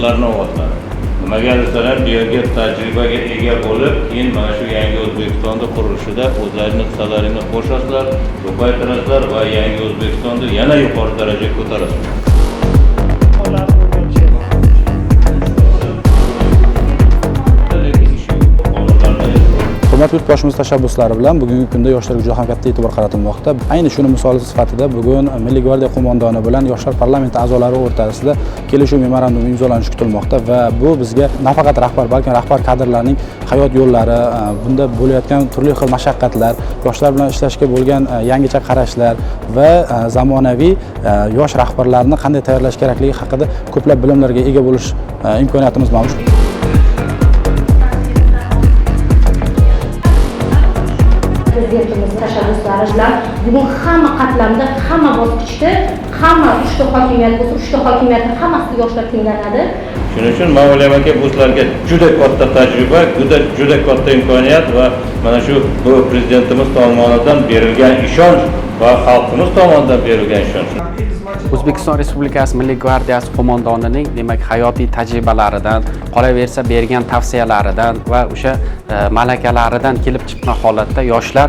yoshlarning ovozlari. Nimaga desalar, bu yerga tajribaga ega bo'lib, keyin mana shu yangi O'zbekistonda qurilishida o'zlarining hissalarini qo'shasizlar, ko'paytirasizlar va yangi O'zbekistonni yana yuqori darajaga ko'tarasizlar. Hurmatli yurtboshimiz tashabbuslari bilan bugungi kunda yoshlarga juda ham katta e'tibor qaratilmoqda. Ayni shuni misoli sifatida bugun Milliy gvardiya qo'mondoni bilan yoshlar parlamenti a'zolari o'rtasida kelishuv memorandumi imzolanishi kutilmoqda va bu bizga nafaqat rahbar, balki rahbar kadrlarning hayot yo'llari, bunda bo'layotgan turli xil mashaqqatlar, yoshlar bilan ishlashga bo'lgan yangicha qarashlar va zamonaviy yosh rahbarlarni qanday tayyorlash kerakligi haqida ko'plab bilimlarga ega bo'lish imkoniyatimiz mavjud. Prezidentimiz tashabbuslari bilan bugun hamma qatlamda, hamma bosqichda, hamma uchta hokimiyat bo'lsa, uchta hokimiyatning hammasida yoshlar tinglanadi. Shuning uchun men o'ylaymanki, bu sizlarga juda katta tajriba, juda katta imkoniyat va mana shu bu prezidentimiz tomonidan berilgan ishonch va xalqimiz tomonidan berilgan ishonch. O'zbekiston Respublikasi Milliy gvardiyasi qo'mondonining demak hayotiy tajribalaridan, qolaversa bergan tavsiyalaridan va o'sha malakalaridan kelib chiqqan holatda yoshlar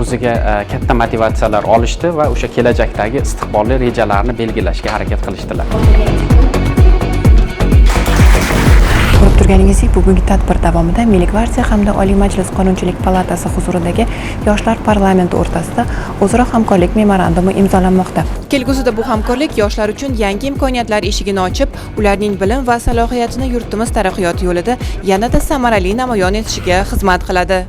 o'ziga katta motivatsiyalar olishdi va o'sha kelajakdagi istiqbolli rejalarni belgilashga harakat qilishdilar. Ko'rib turganingizdek, bugungi tadbir davomida Milliy gvardiya hamda Oliy Majlis Qonunchilik palatasi huzuridagi yoshlar parlamenti o'rtasida o'zaro hamkorlik memorandumi imzolanmoqda. Kelgusida bu hamkorlik yoshlar uchun yangi imkoniyatlar eshigini ochib, ularning bilim va salohiyatini yurtimiz taraqqiyoti yo'lida yanada samarali namoyon etishiga xizmat qiladi.